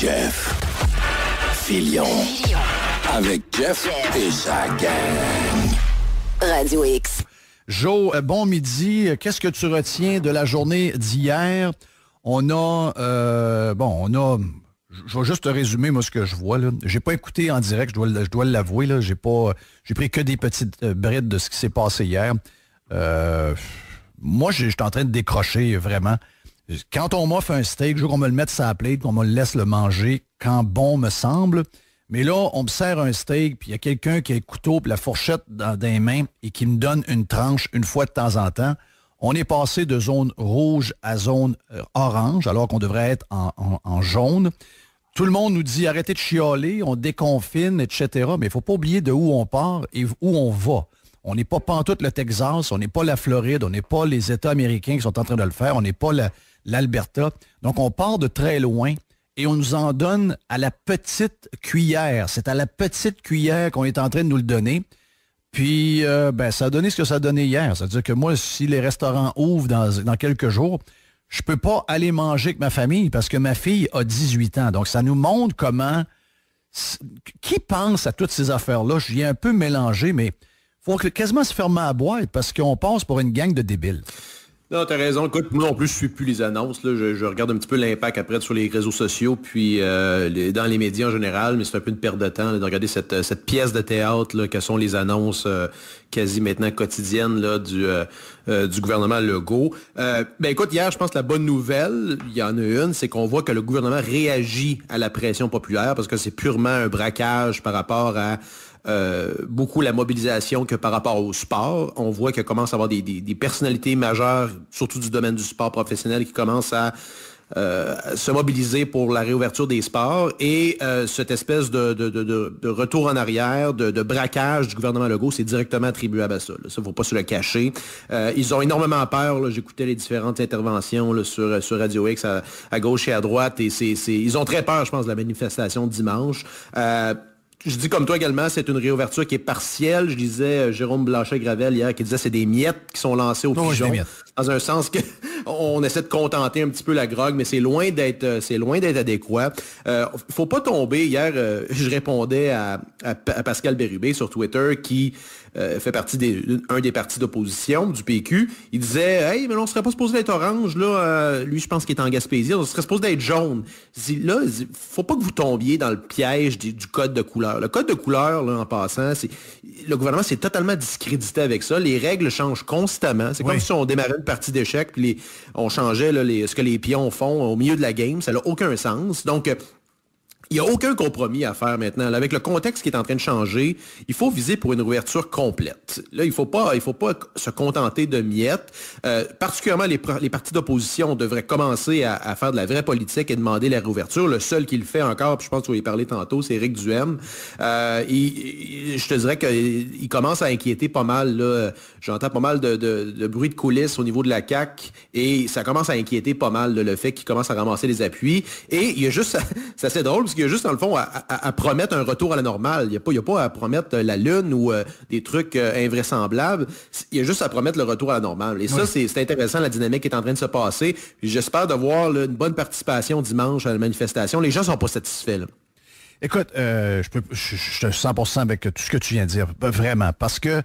Jeff Fillion. Avec Jeff et sa gang. Radio X. Jo, bon midi. Qu'est-ce que tu retiens de la journée d'hier? On a... Je vais juste te résumer, moi, ce que je vois. Là. J'ai pas écouté en direct, je dois l'avouer. Là. J'ai pris que des petites brides de ce qui s'est passé hier. Moi, j'étais en train de décrocher, vraiment. Quand on m'offre un steak, je veux qu'on me le mette sur la plate, qu'on me le laisse le manger quand bon me semble. Mais là, on me sert un steak, puis il y a quelqu'un qui a le couteau et la fourchette dans les mains et qui me donne une tranche une fois de temps en temps. On est passé de zone rouge à zone orange, alors qu'on devrait être en jaune. Tout le monde nous dit arrêtez de chialer, on déconfine, etc. Mais il ne faut pas oublier de où on part et où on va. On n'est pas pantoute le Texas, on n'est pas la Floride, on n'est pas les États américains qui sont en train de le faire, on n'est pas l'Alberta. Donc, on part de très loin et on nous en donne à la petite cuillère. C'est à la petite cuillère qu'on est en train de nous le donner. Puis, ça a donné ce que ça a donné hier. C'est-à-dire que moi, si les restaurants ouvrent dans quelques jours, je peux pas aller manger avec ma famille parce que ma fille a 18 ans. Donc, ça nous montre comment... Qui pense à toutes ces affaires-là? Je viens un peu mélanger, mais il faut quasiment se fermer à boîte parce qu'on passe pour une gang de débiles. Non, t'as raison. Écoute, moi non plus, je suis plus les annonces. Là. Je regarde un petit peu l'impact après sur les réseaux sociaux, puis dans les médias en général, mais c'est un peu une perte de temps là, de regarder cette pièce de théâtre là, que sont les annonces quasi maintenant quotidiennes là, du gouvernement Legault. Écoute, hier, je pense que la bonne nouvelle, il y en a une, c'est qu'on voit que le gouvernement réagit à la pression populaire parce que c'est purement un braquage par rapport à beaucoup la mobilisation que par rapport au sport. On voit qu'il commence à avoir des personnalités majeures, surtout du domaine du sport professionnel, qui commencent à se mobiliser pour la réouverture des sports et cette espèce de retour en arrière, de braquage du gouvernement Legault, c'est directement attribuable à ça. Ça, il ne faut pas se le cacher. Ils ont énormément peur. Là. J'écoutais les différentes interventions là, sur Radio X à gauche et à droite et ils ont très peur, je pense, de la manifestation de dimanche. Je dis comme toi également, c'est une réouverture qui est partielle. Je disais Jérôme Blanchet-Gravel hier qui disait que c'est des miettes qui sont lancées aux pigeons. Dans un sens que on essaie de contenter un petit peu la grogue, mais c'est loin d'être adéquat. Faut pas tomber. Hier, je répondais à Pascal Bérubé sur Twitter qui fait partie un des partis d'opposition du PQ. Il disait hey, mais on serait pas supposé d'être orange là. Lui, je pense qu'il est en Gaspésie. On serait supposé d'être jaune. Là, faut pas que vous tombiez dans le piège du code de couleur. Le code de couleur, là, en passant, le gouvernement s'est totalement discrédité avec ça. Les règles changent constamment. C'est comme si on démarrait une partie d'échecs puis on changeait là, ce que les pions font au milieu de la game. Ça n'a aucun sens. Donc, il n'y a aucun compromis à faire maintenant. Là, avec le contexte qui est en train de changer, il faut viser pour une réouverture complète. Là, il faut pas se contenter de miettes. Particulièrement, les partis d'opposition devraient commencer à faire de la vraie politique et demander la réouverture. Le seul qui le fait encore, puis je pense que tu vas y parler tantôt, c'est Éric Duhaime. Je te dirais qu'il commence à inquiéter pas mal. Là. J'entends pas mal de bruit de coulisses au niveau de la CAQ et ça commence à inquiéter pas mal le fait qu'il commence à ramasser les appuis. Et il y a juste... C'est assez drôle parce qu'il y a juste, dans le fond, à promettre un retour à la normale. Il n'y a pas à promettre la Lune ou des trucs invraisemblables. Il y a juste à promettre le retour à la normale. Et ça, c'est intéressant, la dynamique qui est en train de se passer. J'espère de voir là, une bonne participation dimanche à la manifestation. Les gens ne sont pas satisfaits. Là. Écoute, je suis 100% avec tout ce que tu viens de dire. Vraiment. Parce que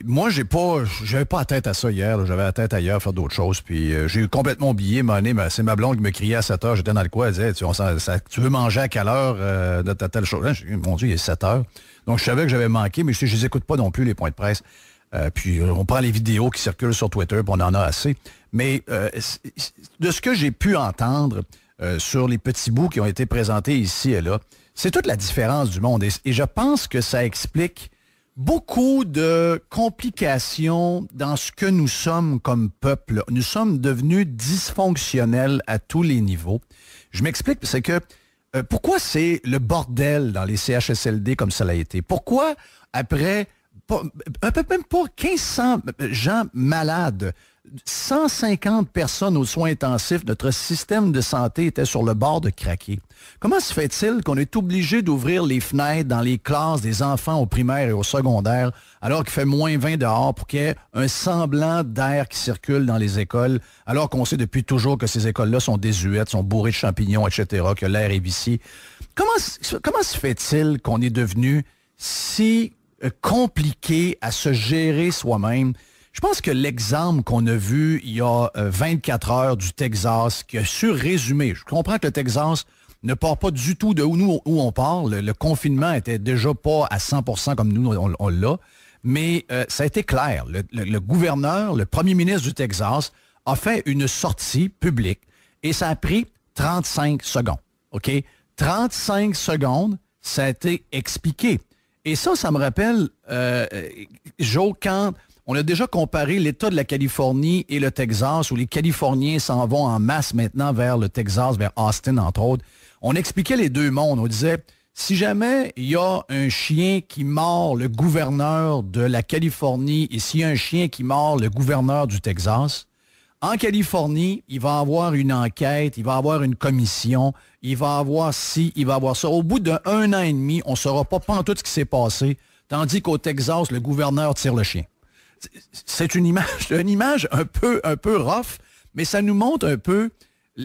moi, j'avais pas la tête à ça hier. J'avais la tête ailleurs, faire d'autres choses. Puis j'ai complètement oublié. C'est ma blonde qui me criait à 7 heures. J'étais dans le coin. Elle disait, tu veux manger à quelle heure de telle chose? Là, mon Dieu, il est 7 heures. Donc, je savais que j'avais manqué, mais je les écoute pas non plus, les points de presse. Puis on prend les vidéos qui circulent sur Twitter, puis on en a assez. Mais de ce que j'ai pu entendre sur les petits bouts qui ont été présentés ici et là, c'est toute la différence du monde. Et je pense que ça explique beaucoup de complications dans ce que nous sommes comme peuple. Nous sommes devenus dysfonctionnels à tous les niveaux. Je m'explique, c'est que pourquoi c'est le bordel dans les CHSLD comme ça l'a été? Pourquoi, après, même pas 1500 gens malades 150 personnes aux soins intensifs, notre système de santé était sur le bord de craquer. Comment se fait-il qu'on est obligé d'ouvrir les fenêtres dans les classes des enfants au primaire et au secondaire alors qu'il fait moins 20 dehors pour qu'il y ait un semblant d'air qui circule dans les écoles, alors qu'on sait depuis toujours que ces écoles-là sont désuètes, sont bourrées de champignons, etc., que l'air est vicié? Comment se fait-il qu'on est devenu si compliqué à se gérer soi-même? Je pense que l'exemple qu'on a vu il y a 24 heures du Texas, qui a su résumer, je comprends que le Texas ne part pas du tout de où on part. Le confinement était déjà pas à 100% comme nous, on l'a. Mais ça a été clair. Le gouverneur, le premier ministre du Texas, a fait une sortie publique et ça a pris 35 secondes. OK? 35 secondes, ça a été expliqué. Et ça me rappelle, Joe, quand on a déjà comparé l'État de la Californie et le Texas, où les Californiens s'en vont en masse maintenant vers le Texas, vers Austin, entre autres. On expliquait les deux mondes. On disait, si jamais il y a un chien qui mord le gouverneur de la Californie et s'il y a un chien qui mord le gouverneur du Texas, en Californie, il va y avoir une enquête, il va y avoir une commission, il va y avoir ci, il va y avoir ça. Au bout d'un an et demi, on ne saura pas tout ce qui s'est passé, tandis qu'au Texas, le gouverneur tire le chien. C'est une image un peu rough, mais ça nous montre un peu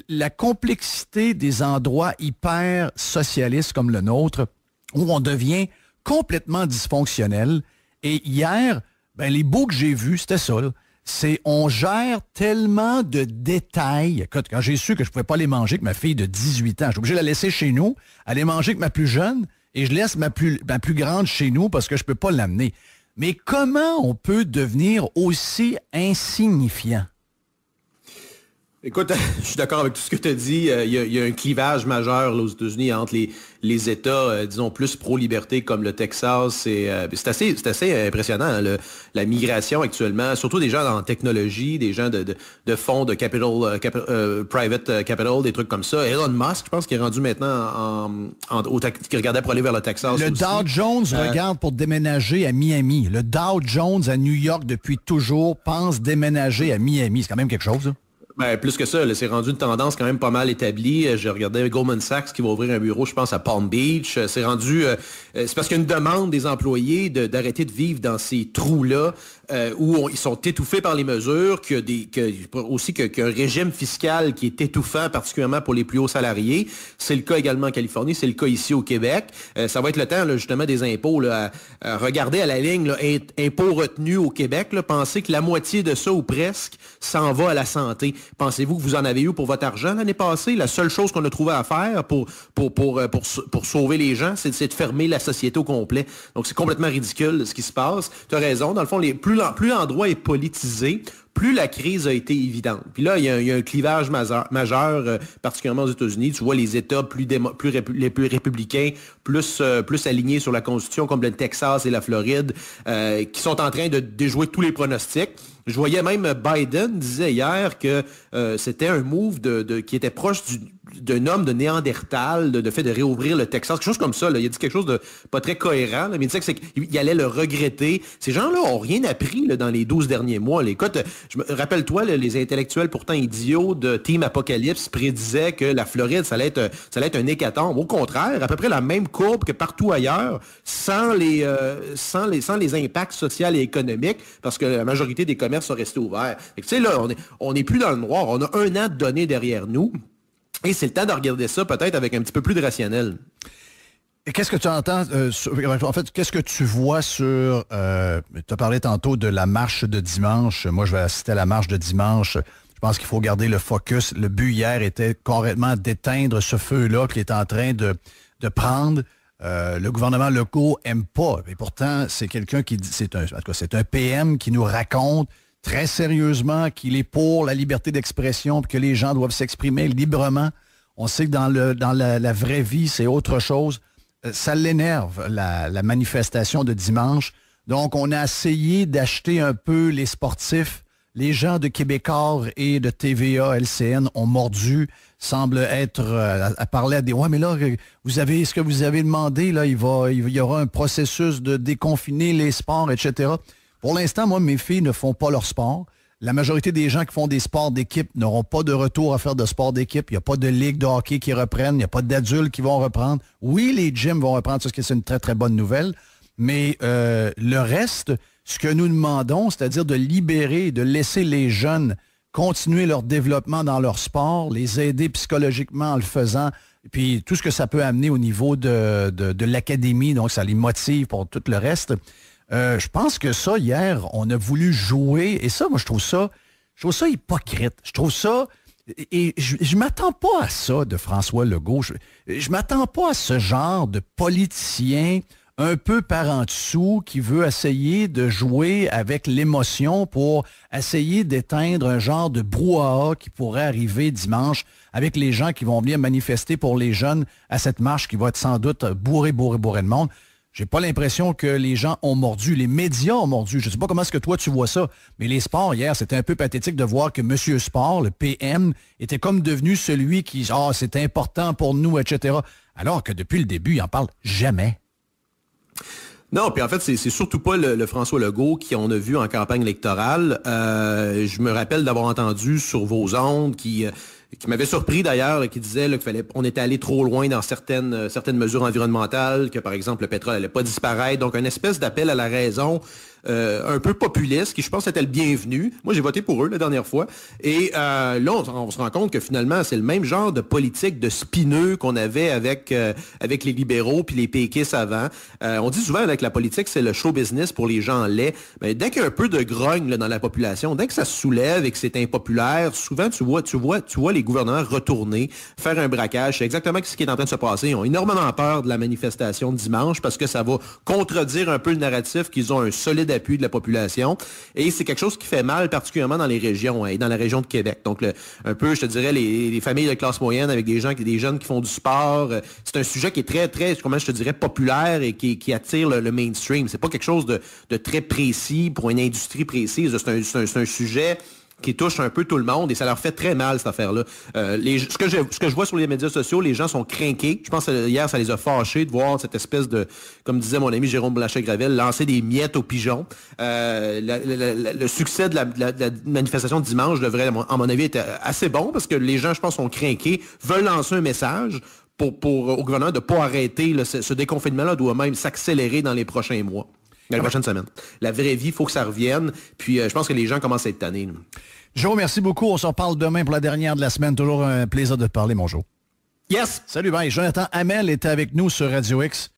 la complexité des endroits hyper socialistes comme le nôtre, où on devient complètement dysfonctionnel. Et hier, les bouts que j'ai vus, c'était ça, là. C'est on gère tellement de détails. Écoute, quand j'ai su que je ne pouvais pas les manger avec ma fille de 18 ans, je suis obligé de la laisser chez nous, aller manger avec ma plus jeune, et je laisse ma plus grande chez nous parce que je ne peux pas l'amener. Mais comment on peut devenir aussi insignifiant? Écoute, je suis d'accord avec tout ce que tu as dit. Il y a un clivage majeur là, aux États-Unis entre les États, disons, plus pro-liberté comme le Texas. C'est assez impressionnant, hein, la migration actuellement, surtout des gens en technologie, des gens de fonds de private capital, des trucs comme ça. Elon Musk, je pense qu'il est rendu maintenant qui regardait pour aller vers le Texas Le aussi. Dow Jones regarde pour déménager à Miami. Le Dow Jones à New York depuis toujours pense déménager à Miami. C'est quand même quelque chose, là. Plus que ça, là, c'est rendu une tendance quand même pas mal établie. J'ai regardé Goldman Sachs qui va ouvrir un bureau, je pense, à Palm Beach. C'est rendu... c'est parce qu'il y a une demande des employés d'arrêter de vivre dans ces trous-là où ils sont étouffés par les mesures, qu'il y a un régime fiscal qui est étouffant, particulièrement pour les plus hauts salariés. C'est le cas également en Californie, c'est le cas ici au Québec. Ça va être le temps, là, justement, des impôts. Là, à regarder à la ligne, là, impôts retenus au Québec. Là, pensez que la moitié de ça, ou presque, s'en va à la santé. Pensez-vous que vous en avez eu pour votre argent l'année passée? La seule chose qu'on a trouvé à faire pour sauver les gens, c'est de fermer la société au complet. Donc, c'est complètement ridicule ce qui se passe. Tu as raison. Dans le fond, plus l'endroit est politisé, plus la crise a été évidente. Puis là, il y a un clivage majeur, particulièrement aux États-Unis. Tu vois les États les plus républicains, plus alignés sur la Constitution, comme le Texas et la Floride, qui sont en train de déjouer tous les pronostics. Je voyais même Biden disait hier que c'était un move qui était proche d'un homme de Néandertal, de fait de réouvrir le Texas, quelque chose comme ça. Là. Il a dit quelque chose de pas très cohérent, là, mais il disait qu'il allait le regretter. Ces gens-là ont rien appris là, dans les 12 derniers mois. Là. Écoute, rappelle-toi, là, les intellectuels pourtant idiots de Team Apocalypse prédisaient que la Floride, ça allait être un hécatombe. Au contraire, à peu près la même courbe que partout ailleurs, sans les impacts sociaux et économiques, parce que la majorité des commerces sont restés ouverts. Tu sais, là, on n'est plus dans le noir. On a un an de données derrière nous. Et c'est le temps de regarder ça peut-être avec un petit peu plus de rationnel. Et qu'est-ce que tu entends, en fait, qu'est-ce que tu vois sur, tu as parlé tantôt de la marche de dimanche. Moi, je vais assister à la marche de dimanche. Je pense qu'il faut garder le focus. Le but hier était carrément d'éteindre ce feu-là qui est en train de prendre. Le gouvernement local n'aime pas. Et pourtant, c'est quelqu'un qui dit, c'est un PM qui nous raconte très sérieusement qu'il est pour la liberté d'expression et que les gens doivent s'exprimer librement. On sait que dans la vraie vie, c'est autre chose. Ça l'énerve, la manifestation de dimanche. Donc, on a essayé d'acheter un peu les sportifs. Les gens de Québécois et de TVA, LCN ont mordu, semblent être à parler à des... Ouais, mais là, ce que vous avez demandé, là, il y aura un processus de déconfiner les sports, etc. Pour l'instant, moi, mes filles ne font pas leur sport. La majorité des gens qui font des sports d'équipe n'auront pas de retour à faire de sport d'équipe. Il n'y a pas de ligue de hockey qui reprennent. Il n'y a pas d'adultes qui vont reprendre. Oui, les gyms vont reprendre, c'est une très, très bonne nouvelle. Mais le reste, ce que nous demandons, c'est-à-dire de libérer, de laisser les jeunes continuer leur développement dans leur sport, les aider psychologiquement en le faisant, puis tout ce que ça peut amener au niveau de l'académie, donc ça les motive pour tout le reste. Je pense que ça, hier, on a voulu jouer, et ça, moi, je trouve ça hypocrite. Je trouve ça, et je m'attends pas à ça de François Legault. Je m'attends pas à ce genre de politicien un peu par en dessous qui veut essayer de jouer avec l'émotion pour essayer d'éteindre un genre de brouhaha qui pourrait arriver dimanche avec les gens qui vont venir manifester pour les jeunes à cette marche qui va être sans doute bourrée de monde. J'ai pas l'impression que les gens ont mordu. Les médias ont mordu. Je sais pas comment est-ce que toi tu vois ça, mais les sports, hier, c'était un peu pathétique de voir que Monsieur Sport, le PM, était comme devenu celui qui, c'est important pour nous, etc. Alors que depuis le début, il en parle jamais. Non, puis en fait, c'est surtout pas le François Legault qu'on a vu en campagne électorale. Je me rappelle d'avoir entendu sur vos ondes qui m'avait surpris d'ailleurs, qui disait qu'on était allé trop loin dans certaines mesures environnementales, que par exemple le pétrole allait pas disparaître. Donc, une espèce d'appel à la raison un peu populiste, qui je pense était le bienvenu. Moi, j'ai voté pour eux la dernière fois. Et là, on se rend compte que finalement, c'est le même genre de politique de spineux qu'on avait avec les libéraux puis les péquistes avant. On dit souvent que la politique, c'est le show business pour les gens laids. Mais dès qu'il y a un peu de grogne là, dans la population, dès que ça se soulève et que c'est impopulaire, souvent, tu vois les gouvernements retourner, faire un braquage. C'est exactement ce qui est en train de se passer. Ils ont énormément peur de la manifestation de dimanche parce que ça va contredire un peu le narratif qu'ils ont un solide appui de la population. Et c'est quelque chose qui fait mal, particulièrement dans les régions, et dans la région de Québec. Donc, un peu, je te dirais, les familles de classe moyenne avec des jeunes qui font du sport. C'est un sujet qui est très, très, comment je te dirais, populaire et qui attire le mainstream. C'est pas quelque chose de très précis pour une industrie précise. C'est un sujet qui touche un peu tout le monde et ça leur fait très mal, cette affaire-là. Ce que je vois sur les médias sociaux, les gens sont crinqués. Je pense que hier, ça les a fâchés de voir cette espèce de, comme disait mon ami Jérôme Blanchet-Gravel, lancer des miettes aux pigeons. Le succès de la manifestation de dimanche devrait, à mon avis, être assez bon parce que les gens, je pense, sont crinqués, veulent lancer un message pour au gouvernement de ne pas arrêter. Là, ce déconfinement-là doit même s'accélérer dans les prochains mois. Dans les prochaines semaines. La vraie vie, il faut que ça revienne. Puis je pense que les gens commencent à être tannés. Joe, merci beaucoup. On s'en parle demain pour la dernière de la semaine. Toujours un plaisir de te parler, mon Joe. Yes! Salut, bye. Jonathan Hamel était avec nous sur Radio X.